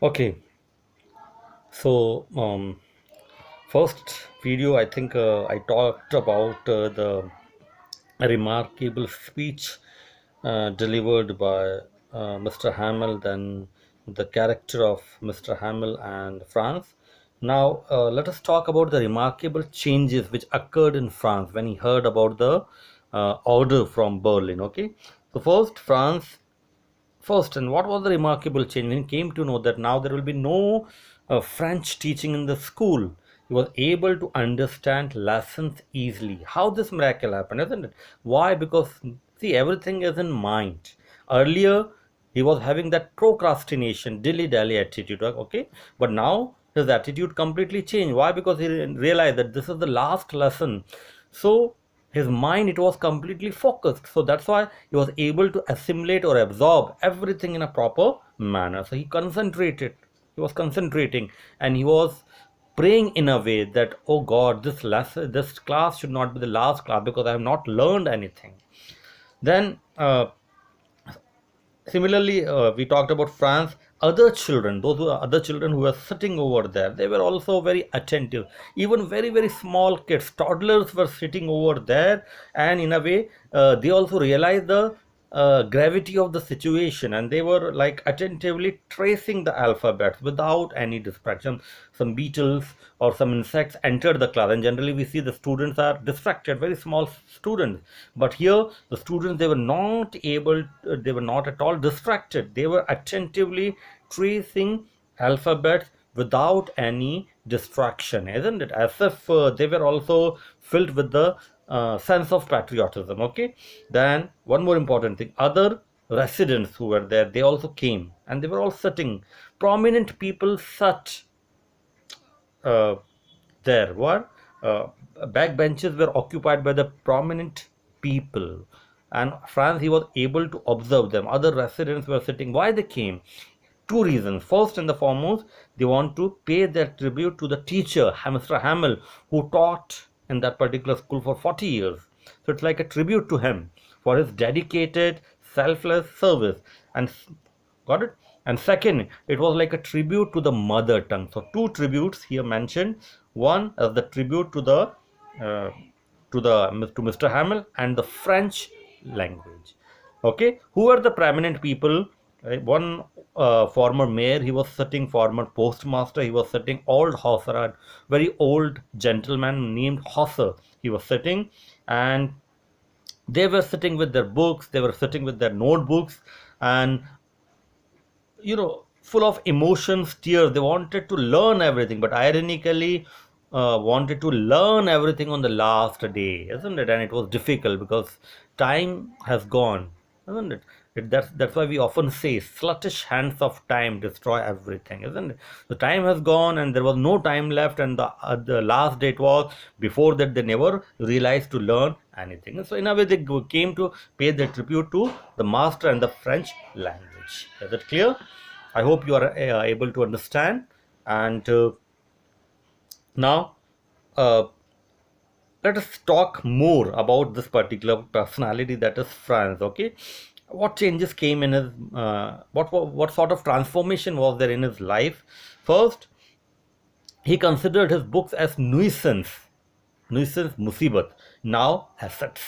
Okay, so first video I think I talked about the remarkable speech delivered by Mr. Hamill, then the character of Mr. Hamill and France. Now let us talk about the remarkable changes which occurred in France when he heard about the order from Berlin. Okay, so first, and what was the remarkable change when he came to know that now there will be no French teaching in the school? He was able to understand lessons easily. How this miracle happened, isn't it? Why? Because see, everything is in mind. Earlier, he was having that procrastination, dilly-dally attitude. Okay, but now his attitude completely changed. Why? Because he realized that this is the last lesson. So his mind, it was completely focused, so that's why he was able to assimilate or absorb everything in a proper manner. So he was concentrating, and he was praying in a way that, oh God, this class should not be the last class because I have not learned anything. Then similarly, we talked about France. Other children, other children who were sitting over there, they were also very attentive. Even very, very small kids, toddlers were sitting over there, and in a way, they also realized the gravity of the situation, and they were like attentively tracing the alphabets without any distraction. Some beetles or some insects entered the class, and generally we see the students are distracted, very small students. But here, the students, they were not at all distracted. They were attentively tracing alphabets without any distraction, isn't it? As if they were also filled with the sense of patriotism. Okay, then one more important thing, other residents who were there, they also came, and they were all sitting. Prominent people sat uh, there were back benches were occupied by the prominent people, and France, he was able to observe them. Other residents were sitting. Why they came? Two reasons. First and the foremost, they want to pay their tribute to the teacher, Mr. Hamill, who taught in that particular school for 40 years. So it's like a tribute to him for his dedicated, selfless service. And got it? And second, it was like a tribute to the mother tongue. So two tributes here mentioned. One as the tribute to the uh, to Mr. Hamill, and the French language. Okay, who are the prominent people? One former mayor, he was sitting, former postmaster, he was sitting, old Hauser, a very old gentleman named Hauser, he was sitting, and they were sitting with their books, they were sitting with their notebooks, and full of emotions, tears. They wanted to learn everything, but ironically, wanted to learn everything on the last day, isn't it? And it was difficult because time has gone, isn't it? That's why we often say sluggish hands of time destroy everything, isn't it? The time has gone, and there was no time left, and the last date was before that. They never realized to learn anything. So in a way, they came to pay their tribute to the master and the French language. Is it clear? I hope you are able to understand. And now, uh, let us talk more about this particular personality, that is France. Okay, what changes came in his? What sort of transformation was there in his life? First, he considered his books as nuisance musibat, now assets.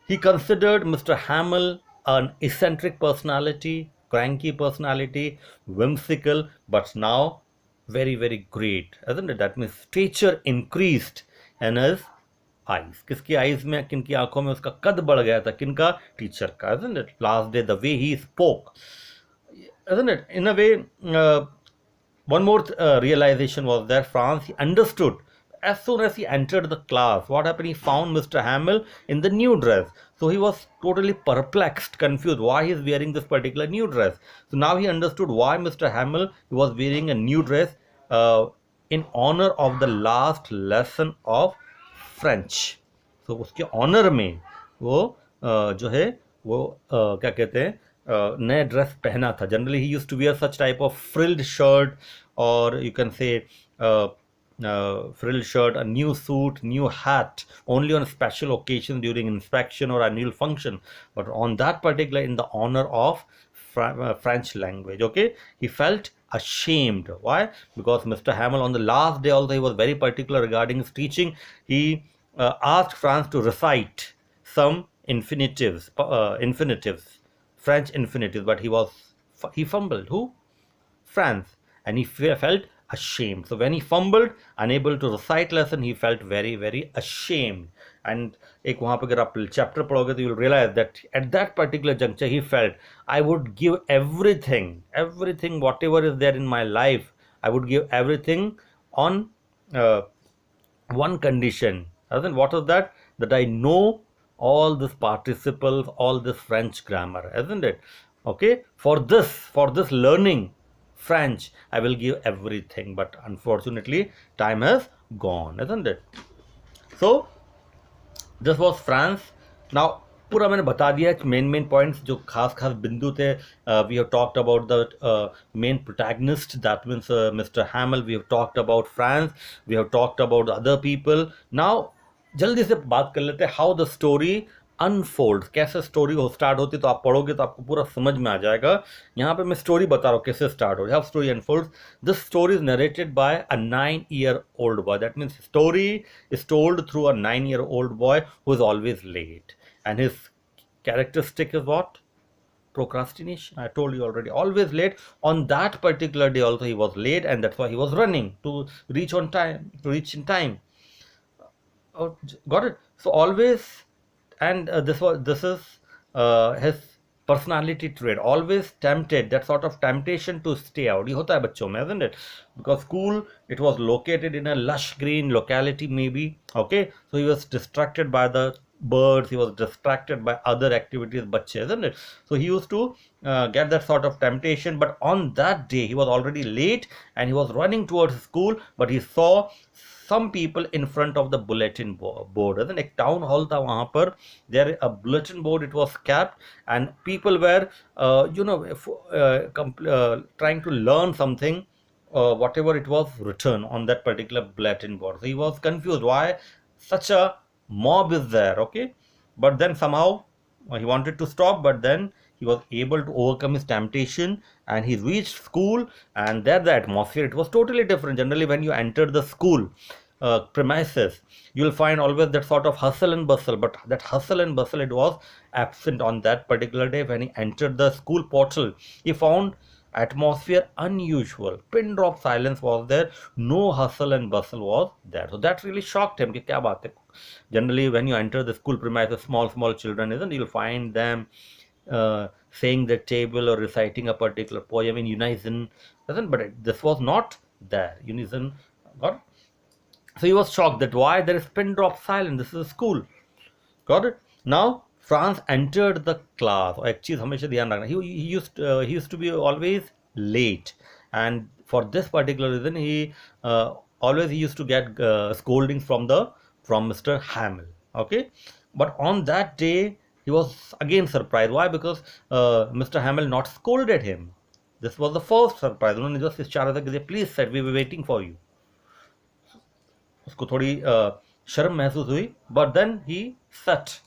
He considered Mr. Hamill an eccentric personality, cranky personality, whimsical, but now very, very great, isn't it? That means stature increased in his eyes. किसकी eyes में, किनकी आंखों में उसका कद बढ़ गया था? किनका? टीचर का, isn't it? Last day, the way he spoke, isn't it? In a way, one more realization was that France, he understood as soon as he entered the class. What happened? He found Mr. Hamill in the new dress. So he was totally perplexed, confused why he is wearing this particular new dress. So now he understood why Mr. Hamill, he was wearing a new dress uh, in honor of the last lesson of French. So उसके honour में वो जो है वो क्या कहते हैं नया ड्रेस पहना था. Generally he used to wear such type of frilled shirt, or you can say frilled shirt, a new suit, new hat, only on special occasions during inspection or annual function. But on that particular, in the honor of French language. Okay, he felt ashamed. Why? Because Mr. Hamel on the last day also he was very particular regarding his teaching. He asked Franz to recite some infinitives, French infinitives, but he fumbled. Who? France, and he felt ashamed. So when he fumbled, unable to recite lesson, he felt very, very ashamed. And एक वहाँ पे अगर आप chapter पढ़ोगे तो you'll realize that at that particular juncture he felt, I would give everything, whatever is there in my life, I would give everything on uh, one condition. Then what is that? That I know all these participles, all this French grammar, isn't it? Okay, for this learning French, I will give everything. But unfortunately, time has gone, isn't it? So this was France now पूरा मैंने बता दिया main points जो खास खास बिंदु थे we have talked about the main protagonist that means mister Hamel we have talked about France we have talked about other people now जल्दी से बात कर लेते हैं हाउ द स्टोरी अनफोल्ड कैसे स्टोरी हो स्टार्ट होती है तो आप पढ़ोगे तो आपको पूरा समझ में आ जाएगा यहाँ पे मैं स्टोरी बता रहा हूँ कैसे स्टार्ट हो how story unfold this story is narrated by a 9-year old boy that means story is told through a 9-year old boy who is always late and his characteristic is what procrastination. I told you already, always late. On that particular day also he was late and that's why he was running to reach in time. Oh, got it. So always, and this is his personality trait. Always tempted. That sort of temptation to stay out. ये होता है बच्चों में, isn't it? Because school, it was located in a lush green locality, maybe. Okay, so he was distracted by the birds. He was distracted by other activities, बच्चे, isn't it? So he used to get that sort of temptation. But on that day, he was already late and he was running towards school. But he saw some people in front of the bulletin board. एक town hall था वहाँ पर. There a bulletin board it was kept and people were trying to learn something, whatever it was written on that particular bulletin board. So he was confused why such a mob is there. Okay, but then somehow he wanted to stop, but then he was able to overcome his temptation and he reached school, and there the atmosphere it was totally different. Generally when you enter the school premises, you will find always that sort of hustle and bustle, but that hustle and bustle it was absent on that particular day. When he entered the school portal, he found atmosphere unusual. Pin drop silence was there, no hustle and bustle was there. So that really shocked him कि क्या बात है. Generally when you enter the school premises, small children, isn't, you'll find them saying the table or reciting a particular poem in unison, isn't, but this was not there. Unison, got it? So he was shocked that why there is pin drop silence, this is a school. Got it? Now Franz entered the class. और एक चीज हमेशा ध्यान रखना, he used to be always late, and for this particular reason he always he used to get scoldings from Mr. Hamel. Okay, but on that day he was again surprised. Why? Because Mr. Hamel not scolded him. This was the first surprise. उन्होंने just इशारा था कि please sir, we were waiting for you. उसको थोड़ी शर्म महसूस हुई, but then he sat.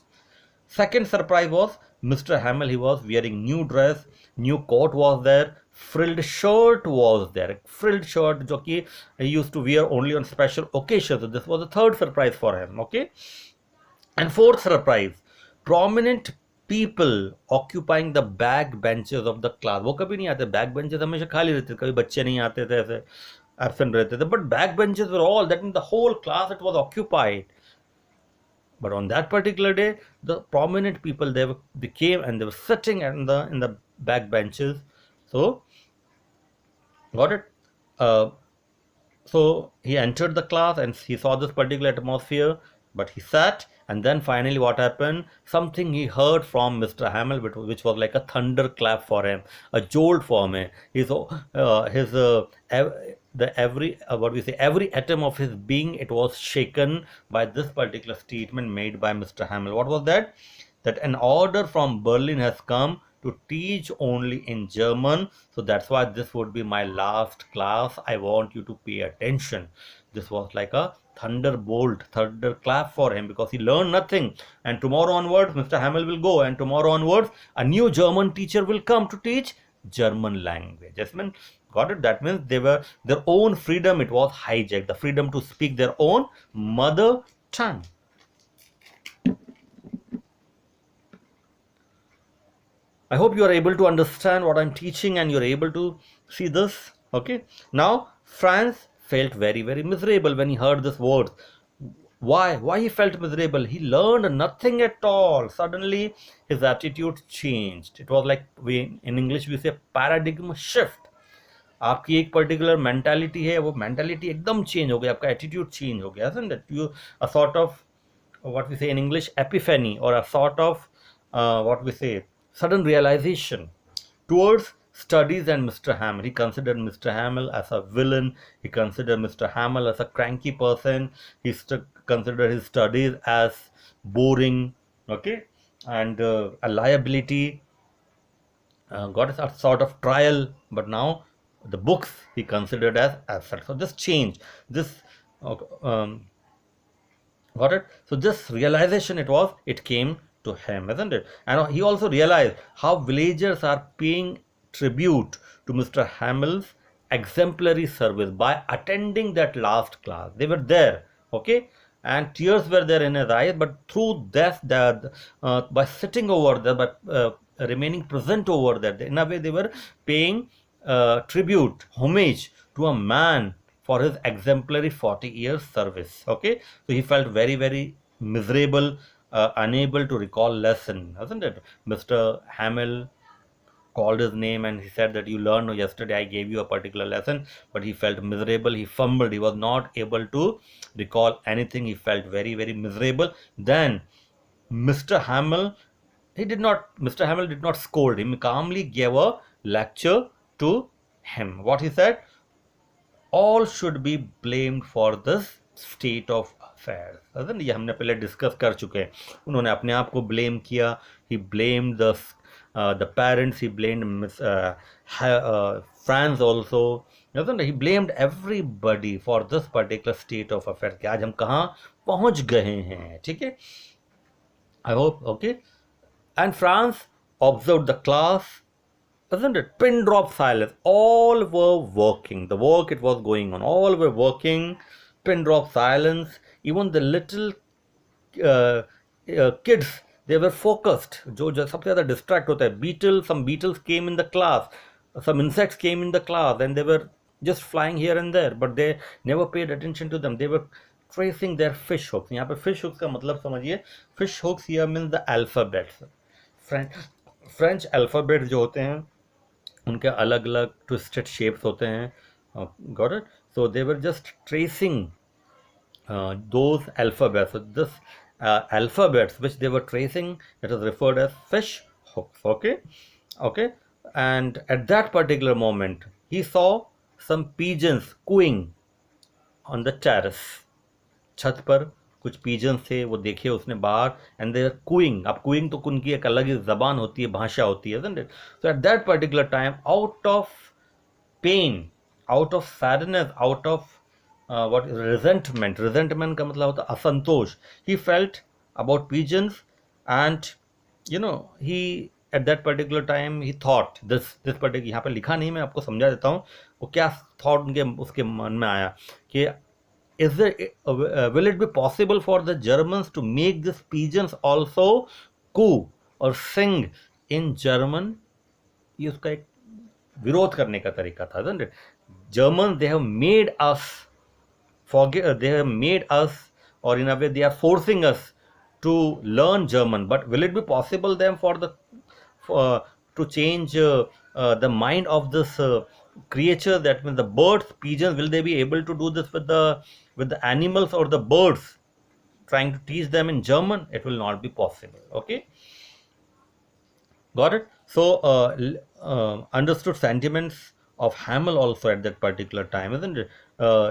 Second surprise was Mr. Hamel. He was wearing new dress, new coat was there, frilled shirt was there. Frilled shirt जो कि he used to wear only on special occasions. So this was the third surprise for him. Okay, and fourth surprise, prominent people occupying the back benches of the class. वो कभी नहीं आते, back benches हमेशा खाली रहते थे, कभी बच्चे नहीं आते थे, ऐसे absent रहते थे, but back benches were all, that means the whole class it was occupied. But on that particular day, the prominent people they came and they were sitting in the back benches. So got it. So he entered the class and he saw this particular atmosphere, but he sat, and then finally what happened? Something he heard from Mr. Hamel, which was like a thunderclap for him, a jolt for him. Every atom of his being, it was shaken by this particular statement made by Mr. Hamel. What was that? That an order from Berlin has come to teach only in German. So that's why this would be my last class. I want you to pay attention. This was like a thunderclap for him, because he learned nothing. And tomorrow onwards, Mr. Hamill will go, and tomorrow onwards, a new German teacher will come to teach German language. Yes, man, got it? That means they were their own freedom. It was hijacked, the freedom to speak their own mother tongue. I hope you are able to understand what I'm teaching and you're able to see this. Okay. Now, Franz felt very, very miserable when he heard this word. Why? Why he felt miserable? He learned nothing at all. Suddenly, his attitude changed. It was like, in English we say paradigm shift. आपकी एक particular mentality है, वो mentality एकदम change हो गई, आपका attitude change हो गया, isn't it? You a sort of what we say in English epiphany, or a sort of what we say sudden realization towards studies and Mr. Hamill. He considered Mr. Hamill as a villain. He considered Mr. Hamill as a cranky person. He considered his studies as boring, okay, and a liability. Got a sort of trial, but now the books he considered as such. So this change, this um, got it? So this realization, it came to him, isn't it? And he also realized how villagers are paying tribute to Mr. Hamill's exemplary service by attending that last class. They were there, okay? And tears were there in his eyes, but through death, by sitting over there, by remaining present over there, in a way they were paying tribute, homage to a man for his exemplary 40 years service. Okay, so he felt very, very miserable, unable to recall lesson, hasn't it? Mr. Hamill called his name and he said that you learned yesterday, I gave you a particular lesson, but he felt miserable, he fumbled, he was not able to recall anything, he felt very, very miserable. Then Mr. Hamill, Mr. Hamill did not scold him, he calmly gave a lecture to him. What he said? All should be blamed for this state of affairs. ये हमने पहले discuss कर चुके हैं. उन्होंने अपने आप को ब्लेम किया. He blamed the parents. He blamed Franz also. He blamed everybody for this particular state of affairs. कि आज हम कहाँ पहुँच गए हैं. ठीक है? I hope, okay. And Franz observed the class. Isn't it? Pin drop silence. All were working. The work, it was going on. All were working. Pin drop silence. Even the little kids, they were focused. जो सबसे ज़्यादा distract होता है. Some beetles came in the class. Some insects came in the class, and they were just flying here and there. But they never paid attention to them. They were tracing their fish hooks. यहाँ पे fish hooks का मतलब समझिए. Fish hooks here means the alphabets. French alphabet जो होते हैं, उनके अलग अलग ट्विस्टेड शेप्स होते हैं. Got it? So they were just tracing those alphabets. So this alphabets which they were tracing, it is referred as fish hooks. Okay. And at that particular moment, he saw some pigeons cooing on the terrace. छत पर कुछ pigeons थे, वो देखे उसने बाहर, and they are cooing. अब cooing तो उनकी एक अलग ही जबान होती है, भाषा होती है, isn't it? So at that particular time, out of pain, out of sadness, out of what is resentment का मतलब होता है असंतोष, he felt about pigeons, and he at that particular time he thought this particular, यहाँ पे लिखा नहीं, मैं आपको समझा देता हूँ वो क्या thought उसके मन में आया कि will it be possible for the Germans to make these pigeons also coo or sing in German? ये उसका एक विरोध करने का तरीका था, isn't it? Germans, they have made us forget, they have made us, or in a way they are forcing us to learn German. But will it be possible then for to change the mind of this creature, that means the birds, pigeons, will they be able to do this with the animals or the birds, trying to teach them in German? It will not be possible. Okay, got it? So understood sentiments of Hamill also at that particular time, isn't it?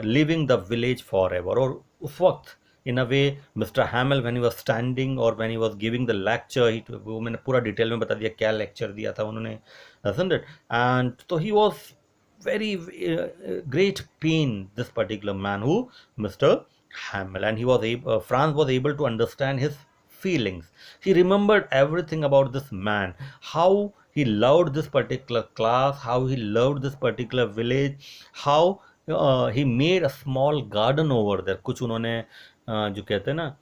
Leaving the village forever. Or उस वक्त, in a way, Mr. Hamill, when he was standing or when he was giving the lecture, वो मैंने पूरा detail में बता दिया क्या lecture दिया था उन्होंने, isn't it? And so he was very great pain, this particular man, who Mr. Hamel, and Franz was able to understand his feelings. He remembered everything about this man, how he loved this particular class, how he loved this particular village, how he made a small garden over there. कुछ उन्होंने जो कहते हैं ना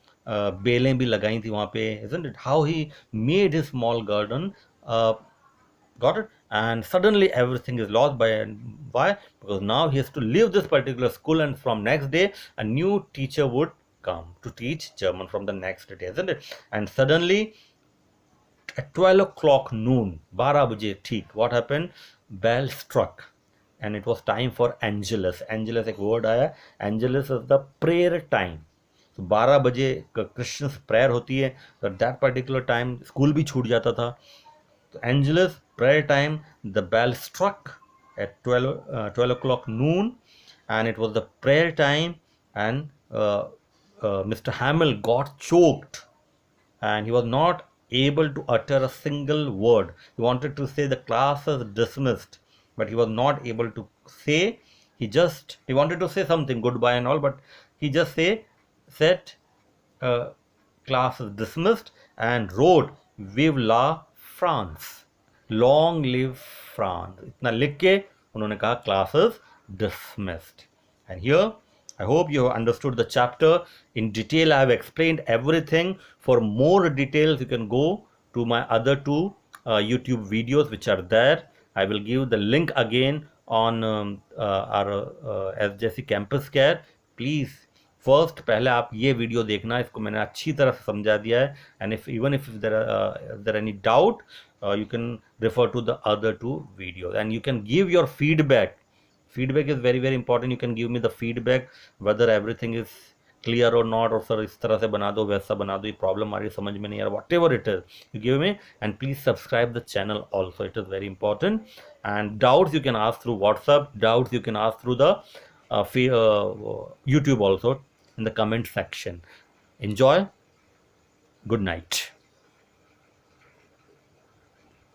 बेलें भी लगाई थी वहाँ पे, isn't it? How he made his small garden. Got it? And suddenly everything is lost by why? Because now he has to leave this particular school, and from next day a new teacher would come to teach German from the next day, isn't it? And suddenly at 12 o'clock noon, 12 baje theek, what happened? Bell struck, and it was time for Angelus. Angelus एक word आया. Angelus is the prayer time. तो 12 बजे Christians prayer होती है, तो that particular time school भी छूट जाता था. So Angelus prayer time, the bell struck at 12 o'clock noon, and it was the prayer time, and Mr. Hamel got choked, and he was not able to utter a single word. He wanted to say the class is dismissed, but he was not able to say. He wanted to say something, goodbye and all, but he just said uh, class is dismissed, and wrote vive la France, long live France. इतना लिख के उन्होंने कहा class is dismissed. And here I hope you have understood the chapter in detail. I have explained everything. For more details, you can go to my other two YouTube videos which are there. I will give the link again on our SJC Campus Care. Please first पहले आप ये video देखना, इसको मैंने अच्छी तरह से समझा दिया है. And if there any doubt, you can refer to the other two videos, and you can give your feedback. Feedback is very very important. You can give me the feedback whether everything is clear or not, और sir इस तरह से बना दो, वैसा बना दो, ये प्रॉब्लम आ रही है, समझ में नहीं आ रहा, whatever it is, you give me. And please subscribe the channel also, it is very important. And doubts you can ask through WhatsApp, doubts you can ask through the YouTube also in the comment section. Enjoy. Good night.